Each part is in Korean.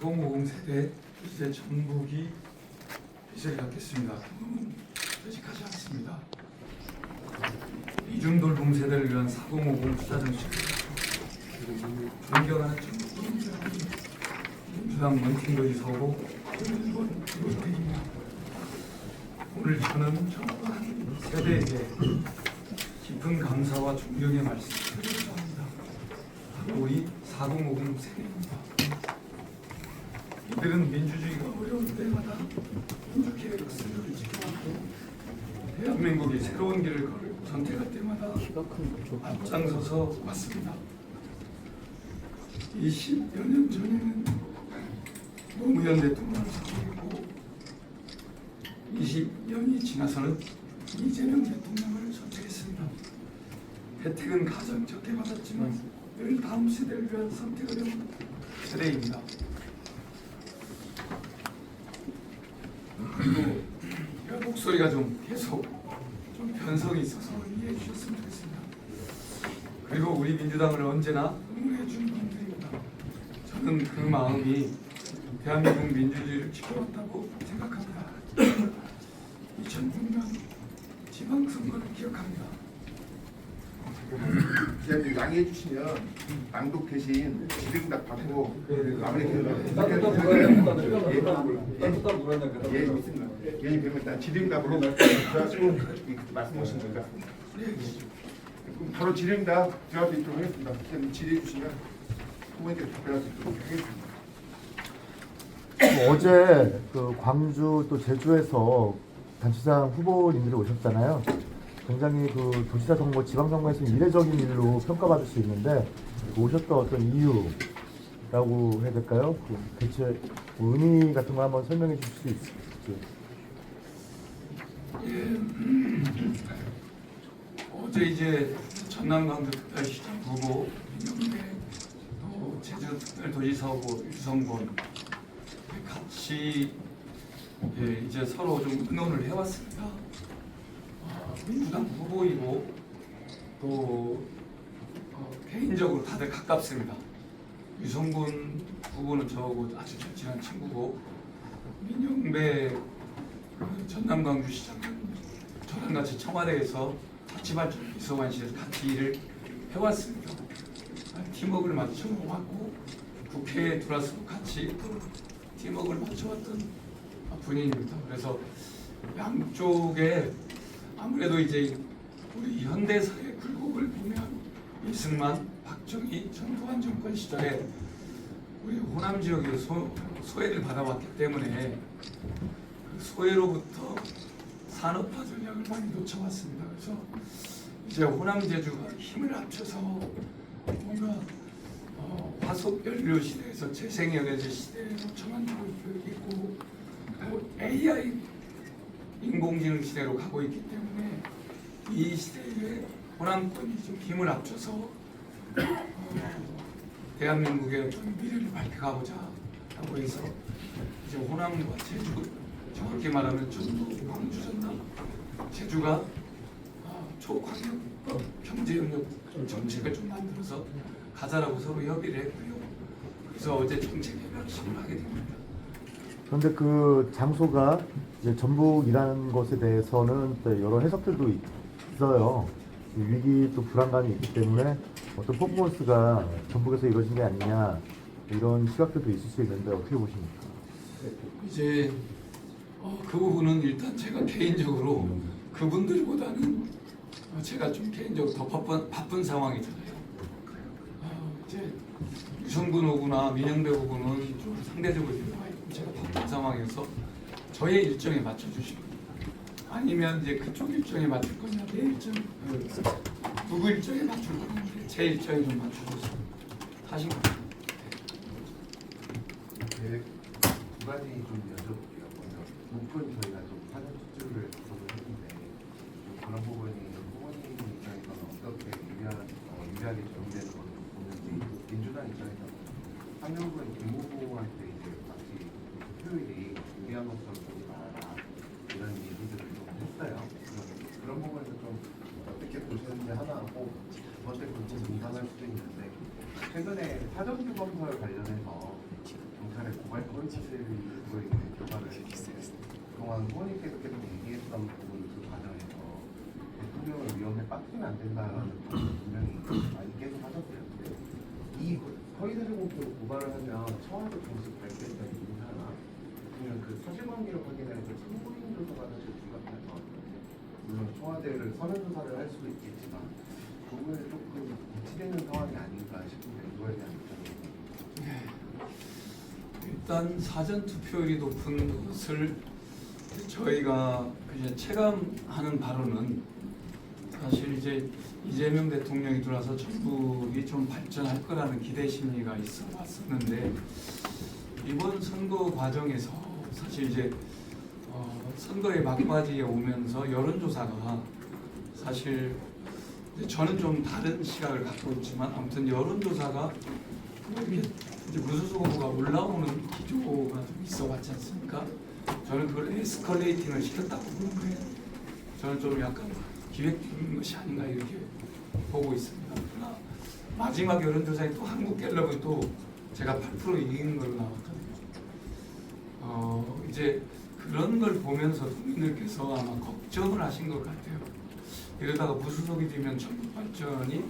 4050 세대 이제 전북이 빚을 갚겠습니다. 그는 퇴직하지 않습니다. 이중돌봄 세대를 위한 4050 투자정책 존경하는 전북 민주당 원팀도 이사고 일본 롯데입니다. 오늘 저는 전북 세대에게 깊은 감사와 존경의 말씀을 드리고자 합니다. 바로 우리 4050 세대입니다. 이들은 민주주의가 어려울 때마다 민주계획 역사를 지켜왔고 대한민국이 새로운 길을 선택할 때마다 앞장서서 왔습니다. 20여 년 전에는 노무현 대통령을 선택했고 20년이 지나서는 이재명 대통령을 선택했습니다. 혜택은 가장 적게 받았지만 늘 다음 세대를 위한 선택을 해온 세대입니다. 그리고 제가 목소리가 좀 계속 좀 변성이 있어서 이해해 주셨으면 좋겠습니다. 그리고 우리 민주당을 언제나 응원해 주는 분들입니다. 저는 그 마음이 대한민국 민주주의를 지켜왔다고 생각합니다. 2006년 지방선거를 기억합니다. 기자님 양해해 주시면 낭독 대신 질의응답 받고 마무리 예 있습니다. 예 그러면 일단 질의응답으로 들어가시고 말씀하신 것 같습니다. 그럼 바로 질의응답 들어갈 수 있도록 하겠습니다. 기자님 질의해 주시면 후보님께 답변할 수 있도록 하겠습니다. 어제 그 광주 또 제주에서 단체장 후보님들이 오셨잖아요. 굉장히 그 도지사 선거, 지방선거에서 이례적인 일로 평가받을 수 있는데 오셨던 어떤 이유라고 해야 될까요? 그 대체 의미 같은 거 한번 설명해 주실 수 있을지. 어제 이제 전남 광주 특별시장 후보 민영배 또 제주 특별도지사 후보 유성곤 같이 이제 서로 좀 의논을 해왔습니다. 민주당 후보이고 또 개인적으로 다들 가깝습니다. 유성군 후보는 저하고 아주 절친한 친구고 민영배 전남 광주시장은 저랑 같이 청와대에서 자치발전 비서관실에서 같이 일을 해왔습니다. 팀워크를 맞춰왔고 국회에 들어와서 같이 팀워크를 맞춰왔던 분입니다. 그래서 양쪽에 아무래도 이제 우리 현대사의 굴곡을 보면 이승만, 박정희, 전두환 정권 시절에 우리 호남 지역에 소외를 받아왔기 때문에 그 소외로부터 산업화 전략을 많이 놓쳐왔습니다. 그래서 이제 호남 제주가 힘을 합쳐서 뭔가 화석 연료 시대에서 재생에너지 시대로 전환되고 있고 또 AI 인공지능 시대로 가고 있기 때문에 이 시대에 호남권이 좀 힘을 합쳐서 대한민국의 좀 미래를 밝혀가보자 라고 해서 이제 호남과 제주, 정확히 말하면 전북, 광주, 전남, 제주가 초광역법 경제협력 정책을 좀 만들어서 가자라고 서로 협의를 했고요. 그래서 어제 정책 협약식을 하게 됩니다. 그런데 그 장소가 이제 전북이라는 것에 대해서는 또 여러 해석들도 있어요. 위기 또 불안감이 있기 때문에 어떤 퍼포먼스가 전북에서 이루어진 게 아니냐 이런 시각들도 있을 수 있는데 어떻게 보십니까? 이제 그 부분은 일단 제가 개인적으로 그분들보다는 제가 좀 개인적으로 더 바쁜 상황이잖아요. 이제 유성군 후보나 민영배 후보는 좀 상대적으로 제가 바쁜 상황에서 저의 일정에 맞춰주시고 아니면 이제 그쪽 일정에 맞출 거냐 내 일정 누구 일정에 맞출 거냐 제 일정에 좀 맞춰줘서 하신 것 같아요. 두 가지 좀 여쭤볼게요. 먼저 목표는 저희가 좀 사전 추출을 했는데 그런 부분이 후보님 입장에서는 어떻게 유리하게 적용되는 것을 보는지 민주당 입장에서는 상명군 김 후보한테 이제 마치 투표율이 유리한 것처럼 보지 말아라 이런 얘기들을 좀 했어요. 그런 부분에서 좀 어떻게 보시는지 하나 하고 두 번째 좀 인상할 수도 있는데 최근에 사전규범설 관련해서 검찰에 고발 건수를 두고 있는 결과를 했는데 그동안 후보님께서 계속 얘기했던 부분 그 과정에서 대통령을 위험에 빠뜨리면 안 된다라는 부분을 분명히 많이 계속 하셨어요. 이 허위사실 공표로 고발을 하면 청와대 공식 발표했다는 얘기는 하나 아니면 그 사실관계를 확인하는 그 참고인 조사가 사실 중요하다는 것 같거든요. 물론 청와대를 서면 조사를 할 수도 있겠지만 그 부분에 조금 배치되는 상황이 아닌가 싶은데 이거에 대한 입장이 일단 사전 투표율이 높은 것을 저희가 그냥 체감하는 바로는 사실 이제 이재명 대통령이 들어와서 전국이 좀 발전할 거라는 기대 심리가 있어 왔었는데 이번 선거 과정에서 사실 이제 선거의 막바지에 오면서 여론조사가 사실 이제 저는 좀 다른 시각을 갖고 있지만 아무튼 여론조사가 이렇게 이제 무소속 후보가 올라오는 기조가 좀 있어 왔지 않습니까? 저는 그걸 에스컬레이팅을 시켰다고 보는 거예요. 저는 좀 약간 기획적인 것이 아닌가 이렇게 보고 있습니다. 그러나 마지막 여론조사에 또 한국갤럽은 또 제가 8% 이기는 걸로 나왔거든요. 이제 그런 걸 보면서 국민들께서 아마 걱정을 하신 것 같아요. 이러다가 무소속이 되면 전국 발전이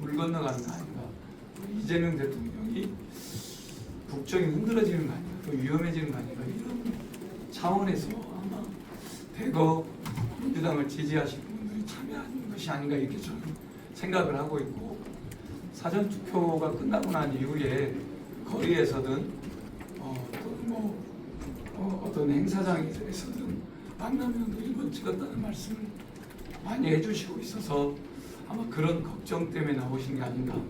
물 건너가는 거 아닌가. 이재명 대통령이 국정이 흔들어지는 거 아닌가. 또 위험해지는 거 아닌가. 이런 차원에서 아마 대거 민주당을 지지하시는 분들이 참여하는 것이 아닌가 이렇게 저는 생각을 하고 있고 사전투표가 끝나고 난 이후에 거리에서든 어떤 행사장에서든 만나면 1번 찍었다는 말씀을 많이 해주시고 있어서 아마 그런 걱정 때문에 나오신 게 아닌가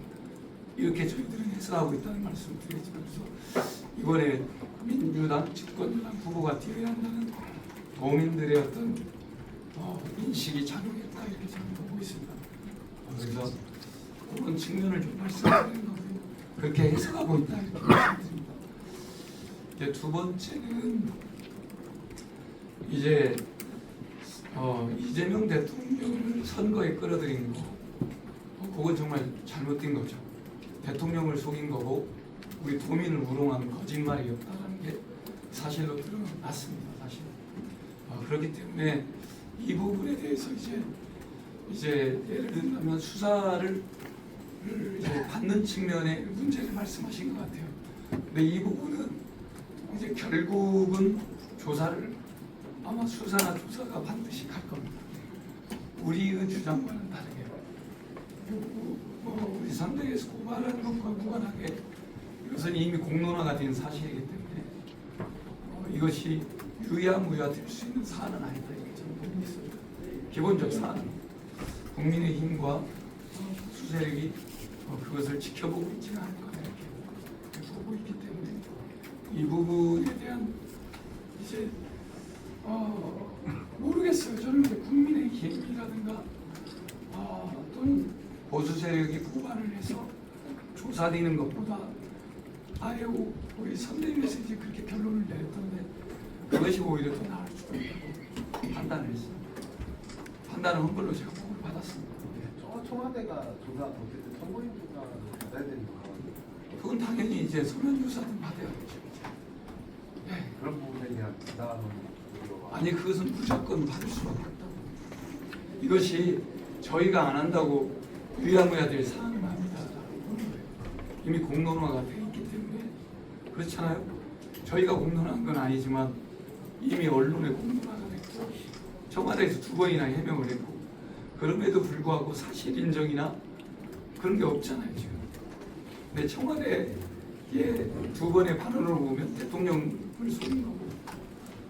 이렇게 저희들은 해석하고 있다는 말씀을 드리면서 이번에 민주당 집권여당 후보가 되어야 한다는 도민들의 어떤 인식이 작용했다 이렇게 저는 보고 있습니다. 그래서 그런 측면을 좀 말씀드리는 거고요. 그렇게 해석하고 있다 이렇게 말씀드립니다. 이제 두 번째는 이제 이재명 대통령을 선거에 끌어들인 거, 그건 정말 잘못된 거죠. 대통령을 속인 거고 우리 도민을 우롱한 거짓말이었다는 게 사실로 드러났습니다. 사실. 그렇기 때문에 이 부분에 대해서 이제 예를 들면 수사를 이제 받는 측면의 문제를 말씀하신 것 같아요. 근데 이 부분은 이제 결국은 조사를 아마 수사나 조사가 반드시 갈 겁니다. 우리의 주장과는 다르게 우리 상대에서 고발하는 것과 무관하게 이것은 이미 공론화가 된 사실이기 때문에 이것이 유야무야 될 수 있는 사안은 아니다 이렇게 저는 보고 있습니다. 기본적 사안은 국민의힘과 수세력이 그것을 지켜보고 있지는 않을 거다 이렇게 보고 있기 때문에 이 부분에 대한 이제 모르겠어요. 저는 이제 국민의힘이라든가 또는 보수 세력이 고발을 해서 조사되는 것보다 아예 우리 선대위에서 이제 그렇게 결론을 내렸던데 그것이 오히려 더 나을 수도 있다고 판단을 했습니다. 판단은 한 걸로 제가 보고를 받았습니다. 청와대가 조사 어쨌든 참고인 조사를 받아야 되는 상황이에요. 그건 당연히 이제 서면 조사는 받아야겠죠. 네. 그런 부분에 대한 부담은 아니 그것은 무조건 받을 수밖에 없다고. 이것이 저희가 안 한다고 유야무야 될 사안은 아니다. 이미 공론화가 돼 있기 때문에 그렇잖아요. 저희가 공론화한 건 아니지만 이미 언론에 공론화가 됐고 청와대에서 2번이나 해명을 했고 그럼에도 불구하고 사실 인정이나 그런 게 없잖아요 지금. 근데 청와대의 2번의 반응을 보면 대통령을 속인 거고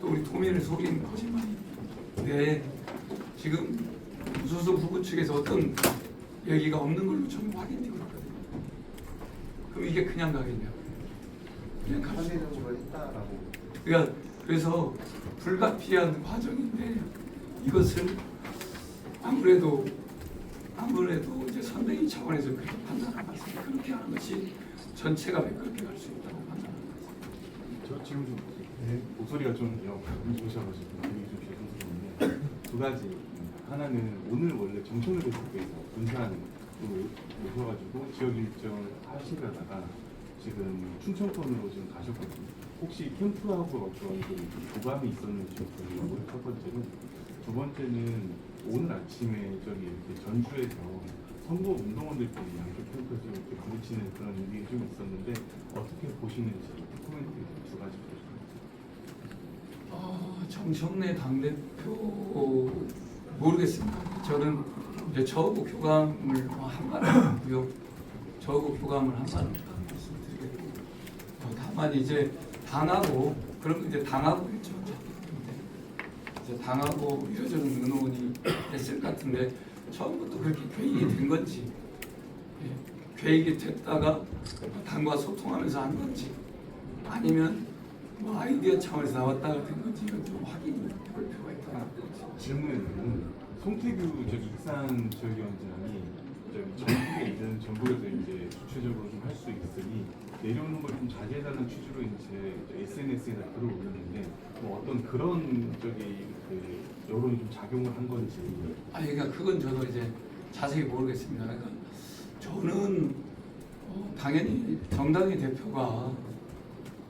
또 우리 도민을 속인 거짓말인데 지금 무소속 후보 측에서 어떤 얘기가 없는 걸로 저는 확인되고 있거든요. 그럼 이게 그냥 가겠냐고요. 그냥 갈 수가 없죠. 상대적으로 했다라고. 그러니까 그래서 불가피한 과정인데 이것을 아무래도 이제 선대위 차원에서 그렇게 판단하는 것입니다. 그렇게 하는 것이 전체가 매끄럽게 갈 수 있다고 판단하는 것입니다. 저 지금 목소리가 좀 오셔가지고 좀 죄송스러운데 두 가지. 하나는 오늘 원래 정청래 대표께서 군산으로 오셔가지고 지역 일정을 하시려다가 지금 충청권으로 지금 가셨거든요. 혹시 캠프하고 어떤 그 교감이 있었는지 좀 궁금하고요. 첫 번째는. 두 번째는 오늘 아침에 저기 이렇게 전주에서 선거 운동원들끼리 양쪽 캠프에서 이렇게 부딪히는 그런 일이 좀 있었는데 어떻게 보시는지 코멘트 두 가지 부탁드립니다. 정청래 당대표 모르겠습니다. 저는 이제 저하고 교감을 한 말은 없고요. 저하고 교감을 한 말은 없다고 말씀드리겠고, 다만 이제 당하고 그런 거 이제 당하고 있죠. 이제 당하고 이러저런 의논이 됐을 것 같은데 처음부터 그렇게 계획이 된 건지, 계획이 됐다가 당과 소통하면서 한 건지, 아니면 뭐 아이디어 차원에서 나왔다가 된 건지 이건 좀 확인해 볼 필요가 있다. 질문은 송태규 저기 익산 지역위원장이 저기 전국에 있는 정부에서 이제 주체적으로 좀 할 수 있으니 내려오는 걸 좀 자제해달라는 취지로 이제 SNS에다 글을 올렸는데 뭐 어떤 그런 저기 그 여론이 좀 작용을 한 건지. 그러니까 그건 저도 이제 자세히 모르겠습니다. 그러니까 저는 당연히 정당의 대표가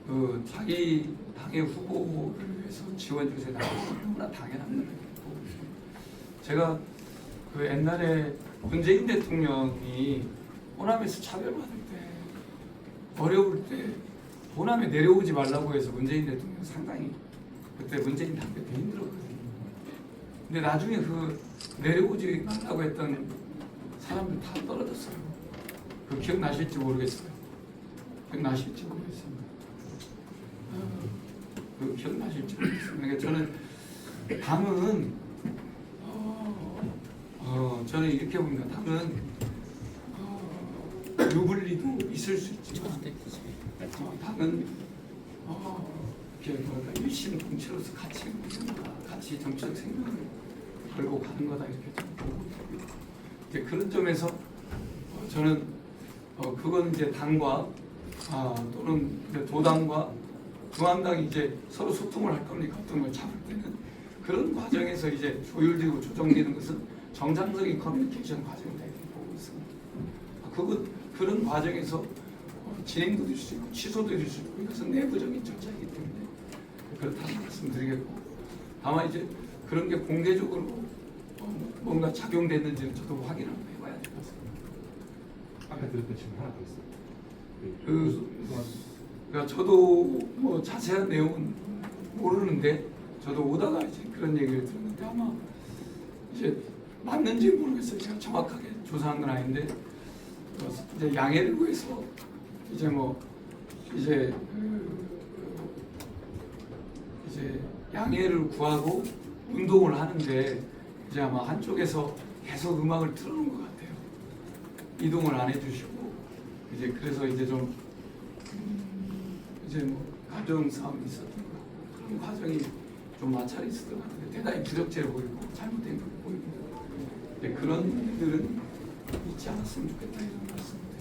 그 자기 당의 후보를 위해서 지원 주세 나가는 너무나 당연한 거라고 보고 있습니다. 제가 그 옛날에 문재인 대통령이 호남에서 차별받을 때 어려울 때 호남에 내려오지 말라고 해서 문재인 대통령 상당히 그때 문재인 당대표 힘들었거든요. 근데 나중에 그 내려오지 말라고 했던 사람들 다 떨어졌어요. 그 기억나실지 모르겠어요. 기억나실지 모르겠습니다. 그 기억나실지 모르겠습니다. 그러니까 저는 당은 저는 이렇게 봅니다. 당은 유불리도 있을 수 있지만 당은 이렇게 뭐랄까 일심동체로서 같이 정치적 생명을 걸고 가는 거다 이렇게 좀 보고 있고요. 이제 그런 점에서 저는 그건 이제 당과 또는 이제 도당과 중앙당이 이제 서로 소통을 할 겁니까 어떤 걸 잡을 때는 그런 과정에서 이제 조율되고 조정되는 것은 정상적인 커뮤니케이션 과정이다 이렇게 보고 있습니다. 그런 과정에서 진행도 될 수 있고 취소도 될 수 있고 이것은 내부적인 절차이기 때문에 그렇다는 말씀드리겠고, 다만 이제 그런 게 공개적으로 뭔가 작용됐는지는 저도 확인을 해봐야 될 것 같습니다. 아까 들었던 질문 하나 더 있어요. 그러니까 저도 뭐 자세한 내용은 모르는데 저도 오다가 이제 그런 얘기를 들었는데 아마 이제 맞는지 모르겠어요. 제가 정확하게 조사한 건 아닌데 이제 양해를 구해서 이제 뭐 이제 이제 양해를 구하고 운동을 하는데 이제 아마 한쪽에서 계속 음악을 틀어놓은 것 같아요. 이동을 안 해주시고 이제 그래서 이제 좀 이제 뭐 가정 싸움이 있었던 거 그런 과정이 좀 마찰이 있었던 것 같은데 대단히 부적절해 보이고 잘못된 거 보이고 그런 일들은 있지 않았으면 좋겠다 이런 말씀입니다.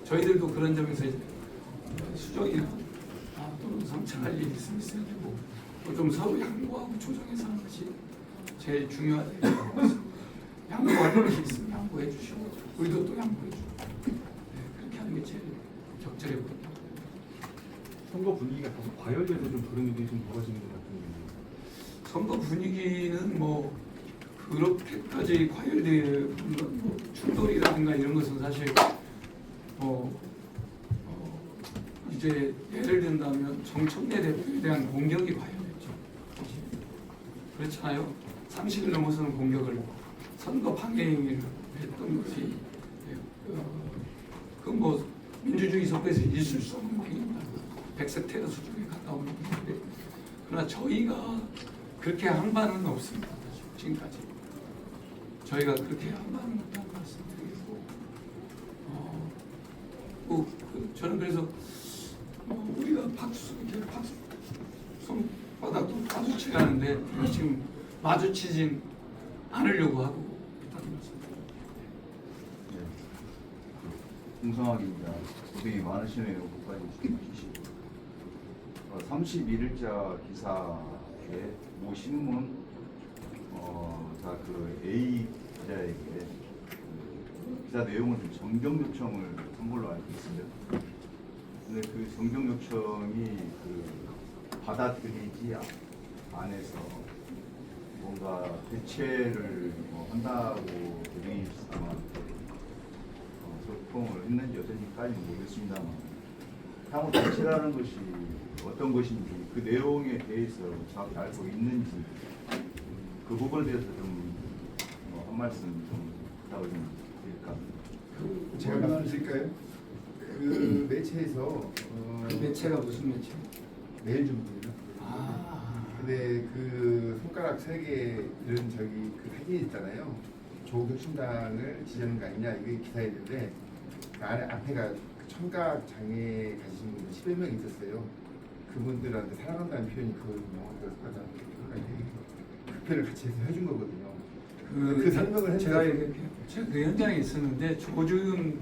저희들도 그런 점에서 이제 수정이나 또는 성찰할 일이 있으면 있어야 되고 또 좀 서로 양보하고 조정해서 하는 것이 제일 중요하다고 생각합니다. 양보할 것이 있으면 양보해 주시고 우리도 또 양보해 주고 그렇게 하는 게 제일 적절해 보입니다. 선거 분위기가 계속 과열돼서 좀 그런 일이 좀 벌어지는 것 같은데. 선거 분위기는 뭐 그렇게까지 과열된 뭐 충돌이라든가 이런 것은 사실 이제 예를 든다면 정청래 대표에 대한 공격이 과열됐죠. 그렇잖아요. 상식을 넘어서는 공격을 선거 방해행위를 했던 것이 그 뭐 민주주의 선거에서 있을 수 없는 행위입니다. 백색 테러 수준에 가까운 행위인데 그러나 저희가 그렇게 한 바는 없습니다. 지금까지 저희가 그렇게 한 바는 없다고 말씀드리고 저는 그래서 우리가 박수 이렇게 손바닥도 마주쳐야 하는데 지금 마주치진 않으려고 하고 있다는 말씀입니다. 공성학입니다. 고생이 많으시네요. 끝까지 주시고 31일자 기사에 모 신문 그 A 기자에게 그 기사 내용을 좀 정정 요청을 한 걸로 알고 있습니다. 근데 그 정경 요청이 그 받아들이지 안에서 뭔가 대체를 한다고 우리 아마 소통을 했는지 어쩐지까지는 모르겠습니다만 향후 대체라는 것이 어떤 것인지 그 내용에 대해서 정확히 알고 있는지 그 부분에 대해서 좀 한 말씀 좀 부탁을 좀 드릴까. 제가 말씀드릴까요? 그 매체에서 그 매체가 무슨 매체? 매일정보입니다. 아, 근데 그 손가락 3개 이런 저기 그 사진 있잖아요. 조국혁신당을 지지하는 거 아니냐 이게 기사였는데 그 안에 앞에가 그 청각 장애 가지신 분들 10여 명 있었어요. 그분들한테 사랑한다는 표현이 그걸 명확하게 손가락 그 표현을 같이 해서 해준 거거든요. 그 설명을 제가 했는데 제가 그 현장에 있었는데 조지훈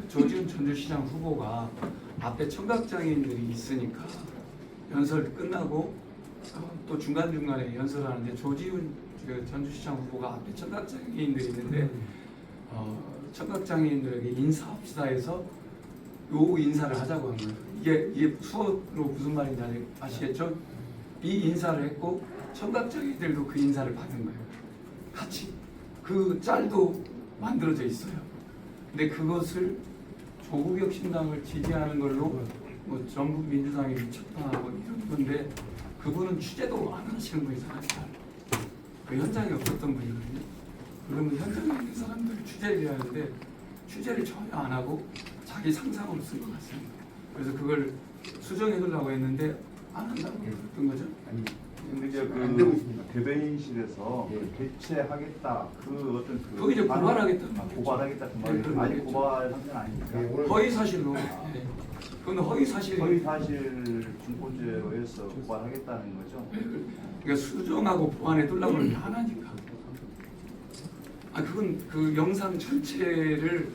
전주시장 후보가 앞에 청각장애인들이 있으니까 연설 끝나고 또 중간중간에 연설하는데 조지훈 그 전주시장 후보가 앞에 청각장애인들이 있는데 청각장애인들에게 인사합시다 해서 요 인사를 하자고 한 거예요. 이게 수어로 무슨 말인지 아시겠죠? 이 인사를 했고 청각장애인들도 그 인사를 받은 거예요. 같이 그 짤도 만들어져 있어요. 근데 그것을 조국혁신당을 지지하는 걸로 뭐 전북 민주당이 미쳤다고 이런 건데 그분은 취재도 안 하시는 분이잖아요. 그 현장에 없었던 분이거든요. 그러면 현장에 있는 사람들이 취재를 해야 하는데 취재를 전혀 안 하고 자기 상상으로 쓴 것 같습니다. 그래서 그걸 수정해 주려고 했는데 안 한다고 그랬던 거죠. 아니 근데 이제 안 되고 있습니다. 대변인실에서 대체하겠다 그 어떤 그거 이제 고발하겠다는 아, 말이죠. 고발하겠다 그 네, 말이 그런 아직 말이죠. 고발 상태는 아니니까. 네, 오늘 허위 사실로. 네. 그건 허위 사실. 허위 사실 중포죄로 해서 고발하겠다는 거죠. 그러니까 수정하고 보완해 두려고 하면 안 하니까. 아 그건 그 영상 전체를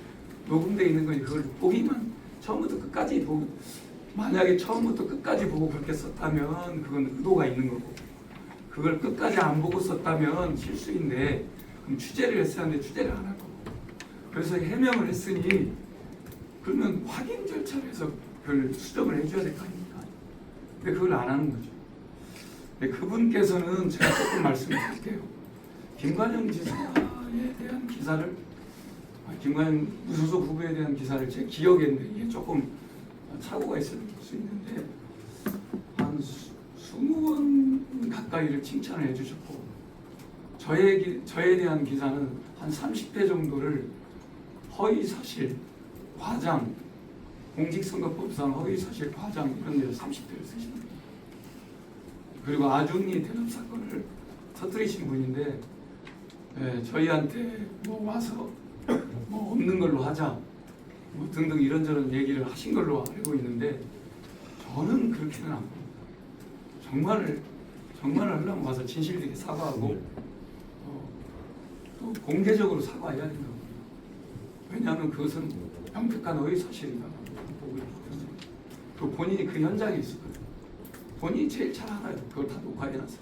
녹음돼 있는 거니 그걸 보기만 처음부터 끝까지 보고 만약에 처음부터 끝까지 보고 그렇게 썼다면 그건 의도가 있는 거고 그걸 끝까지 안 보고 썼다면 실수인데 그럼 취재를 했어야 하는데 취재를 안 하고 그래서 해명을 했으니 그러면 확인 절차를 해서 그걸 수정을 해줘야 될 거 아닙니까? 근데 그걸 안 하는 거죠. 근데 그분께서는 제가 조금 말씀드릴게요. 김관영 지사에 대한 기사를 김관영 무소속 후보에 대한 기사를 제 기억했는데 이게 조금 착오가 있을 수 있는데 한 20번 가까이를 칭찬을 해주셨고 저에 대한 기사는 한 30회 정도를 허위사실, 과장, 공직선거법상 허위사실, 과장 이런 데서 30회를 쓰신 분이에요. 그리고 아중리 대납 사건을 터뜨리신 분인데 저희한테 뭐 와서 뭐 없는 걸로 하자 뭐 등등 이런저런 얘기를 하신 걸로 알고 있는데 저는 그렇게는 안 봅니다. 정말 하려면 와서 진실되게 사과하고 또 공개적으로 사과해야 된다고 봅니다. 왜냐하면 그것은 명백한 허위 사실이다 보고 있거든요. 그 본인이 그 현장에 있었거든요. 본인이 제일 잘 알아요. 그걸 다 녹화해놨어요.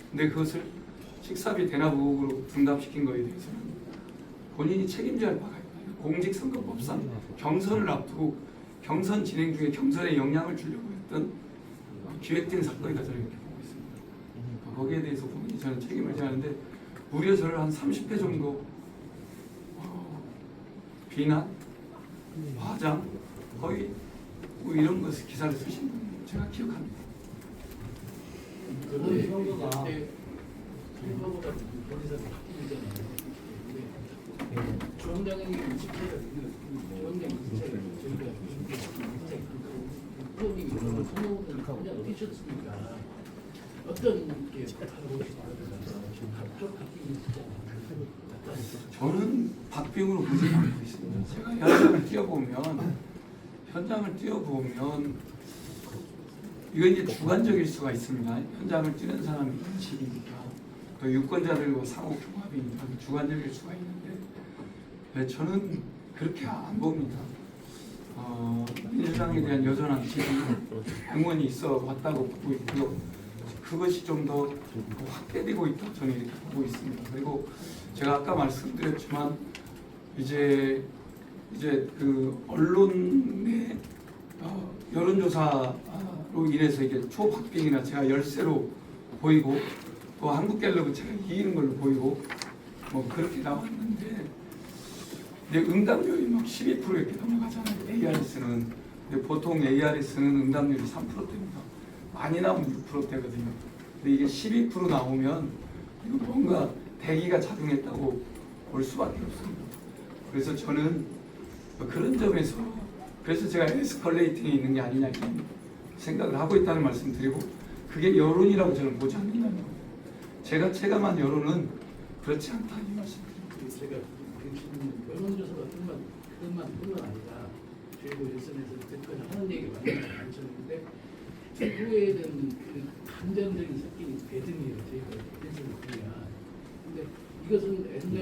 근데 그것을 식사비 대납 의혹으로 중단시킨 거에 대해서는 본인이 책임져야 할 바가 있다. 공직선거법상 경선을 앞두고 경선 진행 중에 경선에 영향을 주려고 했던 기획된 사건이다 저는 이렇게 보고 있습니다. 거기에 대해서 본인이 저는 책임을 져야 하는데 무려 저를 한 30회 정도 비난, 과장, 허위 뭐 이런 것을 기사를 쓰신 분 제가 기억합니다. 그런 선거가 선거보다 거기서 바뀌잖아요. 주원장이 20회가 주원장 20회가 저희가 20회 후보님이 그런 선거를 그냥 뛰셨으니까 어떤 게 하고 싶어요? 각종 바뀌고 있잖아요. 저는 박빙으로 보지 않고 있습니다. 제가 현장을 뛰어보면 이건 이제 주관적일 수가 있습니다. 현장을 뛰는 사람이 인식이니까 또 유권자들과 상호 경합이니까 주관적일 수가 있는데 저는 그렇게 안 봅니다. 민주당에 대한 여전한 지지, 응원이 있어 왔다고 보고 있고요. 그것이 좀 더 확대되고 있다 저는 이렇게 보고 있습니다. 그리고 제가 아까 말씀드렸지만 이제 그 언론의 여론조사로 인해서 이게 초박빙이나 제가 열세로 보이고 또 한국갤럽은 제가 이기는 걸로 보이고 뭐 그렇게 나왔는데 근데 응답률이 막 12% 이렇게 넘어가잖아요. ARS는. 근데 보통 ARS는 응답률이 3%대입니다. 많이 나오면 6%대거든요. 근데 이게 12% 나오면 이거 뭔가 대기가 작용했다고 볼 수밖에 없습니다. 그래서 저는 그런 점에서 그래서 제가 에스컬레이팅이 있는 게 아니냐 이런 생각을 하고 있다는 말씀 드리고 그게 여론이라고 저는 보지 않는다는 거예요. 제가 체감한 여론은 그렇지 않다 이 말씀 드립니다. 제가 여론조사가 뿐만 아니라 저희도 일선에서 그때까지 하는 얘기가 많았는데 후회에 대한 그 감정적인 섞인 배등이에요. 저희가 일선을 보면. 근데 이것은 옛날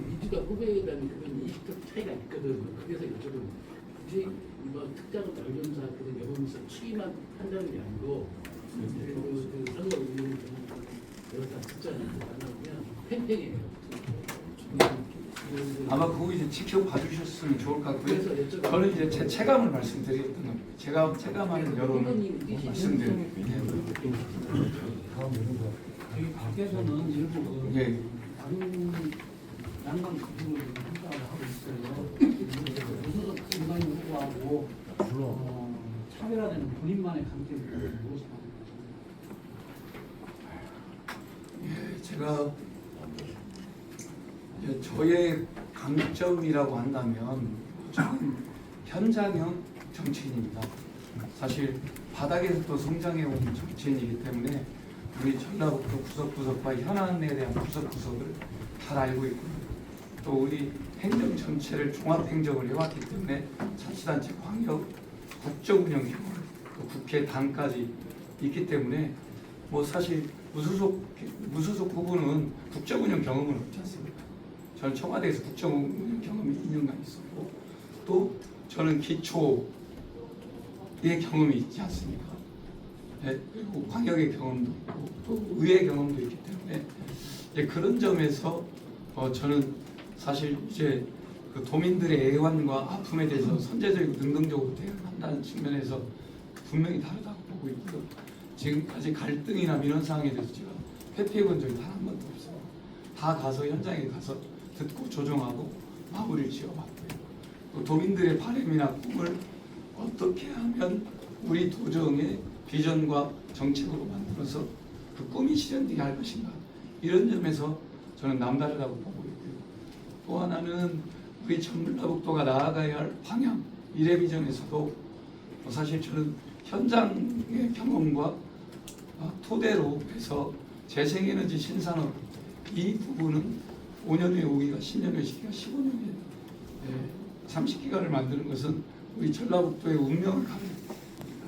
민주당 후보에 대한 그런 인식적 차이가 있거든. 그래서 여쭤보는 굳이 뭐 특정 여론조사 그런 여론조사 추이만 한다는 게 아니고 그 선거 운동 여러 사 특정을 만나면 팽팽해요. 아마 그거 이제 지켜봐 주셨으면 좋을 것 같고요. 그래서 여쭤봐요. 저는 이제 제 체감을 말씀드렸던 겁니다. 제가 체감하는 여론을 말씀드립니다. 저희 밖에서는 일부 예. 다른 양강 부분을 평가를 하고 있어요. 무소속 공간이 후보하고 차별화되는 본인만의 강점을 무엇이 예, 제가 이제 저의 강점이라고 한다면 저는 현장형 정치인입니다. 사실 바닥에서 또 성장해온 정치인이기 때문에 우리 전라북도 구석구석과 현안에 대한 구석구석을 잘 알고 있고 또 우리 행정 전체를 종합행정을 해왔기 때문에 자치단체 광역 국정운영 경험 또 국회 당까지 있기 때문에 뭐 사실 무소속 후보는 국정운영 경험은 없지 않습니까? 저는 청와대에서 국정운영 경험이 2년간 있었고 또 저는 기초의 경험이 있지 않습니까? 네, 그리고 광역의 경험도 있고 또 의회 경험도 있기 때문에 이제 그런 점에서 저는 사실 이제 그 도민들의 애환과 아픔에 대해서 선제적이고 능동적으로 대응한다는 측면에서 분명히 다르다고 보고 있고요. 지금까지 갈등이나 민원 사항에 대해서 제가 회피해 본 적이 단 한 번도 없어요. 다 가서 현장에 가서 듣고 조정하고 마무리를 지어봤고요. 또 도민들의 바람이나 꿈을 어떻게 하면 우리 도정의 비전과 정책으로 만들어서 그 꿈이 실현되게 할 것인가 이런 점에서 저는 남다르다고 보고 있고요. 또 하나는 우리 전라북도가 나아가야 할 방향 미래 비전에서도 사실 저는 현장의 경험과 토대로 해서 재생에너지 신산업 이 부분은 5년 후에 5기가 10년 후에 10기가 15년 후에 30기가를 만드는 것은 우리 전라북도의 운명을 가는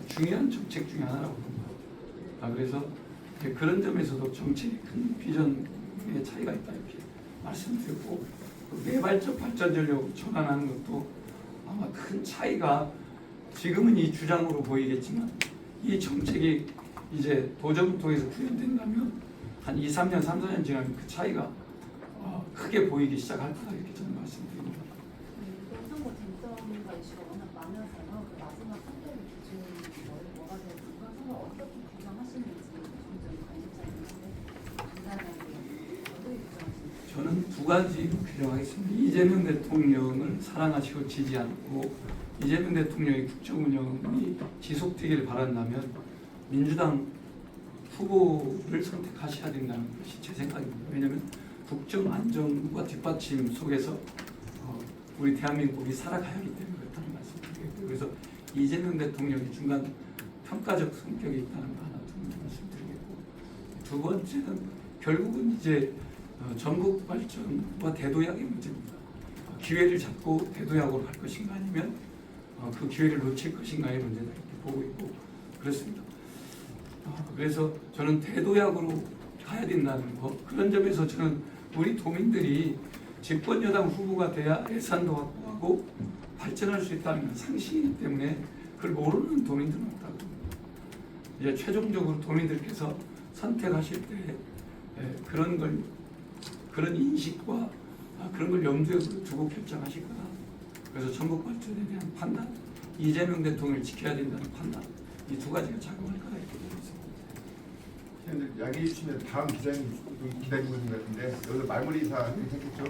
중요한 정책 중에 하나라고 봅니다. 그래서 그런 점에서도 정책의 큰 비전의 차이가 있다 이렇게 말씀드렸고 매발적 발전 전략으로 전환하는 것도 아마 큰 차이가 지금은 이 주장으로 보이겠지만 이 정책이 이제 도정부통에서 구현된다면 한 2, 3년, 3, 4년 지나면 그 차이가 크게 보이기 시작할 거다 이렇게 저는 말씀드립니다. 이번 선거 쟁점과 이슈가 워낙 많아서요. 그 마지막 선택의 기준이 뭐가 될지 이번 선거 어떻게 규정하시는지 좀 관심사가 있는데 간단하게 어떻게 규정하시는지. 저는 두 가지로 규정하겠습니다. 이재명 대통령을 사랑하시고 지지 않고 이재명 대통령의 국정운영이 지속되기를 바란다면 민주당 후보를 선택하셔야 된다는 것이 제 생각입니다. 왜냐하면 국정 안정과 뒷받침 속에서 우리 대한민국이 살아가야 하기 때문에 그렇다는 말씀드리겠고요. 그래서 이재명 대통령이 중간 평가적 성격이 있다는 거 하나 말씀드리겠고 두 번째는 결국은 이제 전국 발전과 대도약의 문제입니다. 기회를 잡고 대도약으로 갈 것인가 아니면 그 기회를 놓칠 것인가의 문제다 이렇게 보고 있고 그렇습니다. 그래서 저는 대도약으로 가야 된다는 거 그런 점에서 저는 우리 도민들이 집권 여당 후보가 돼야 예산도 확보하고 발전할 수 있다는 상식이기 때문에 그걸 모르는 도민들은 없다고 봅니다. 이제 최종적으로 도민들께서 선택하실 때 그런 인식과 그런 걸 염두에 두고 결정하실 거다. 그래서 전국 발전에 대한 판단 이재명 대통령을 지켜야 된다는 판단, 이 두 가지가 작용할 거라 이렇게 보고 있습니다. 선생님들 이야기해 주시면 다음 기자님 기다리고 있는 것 같은데 여기서 마무리 인사 괜찮겠죠?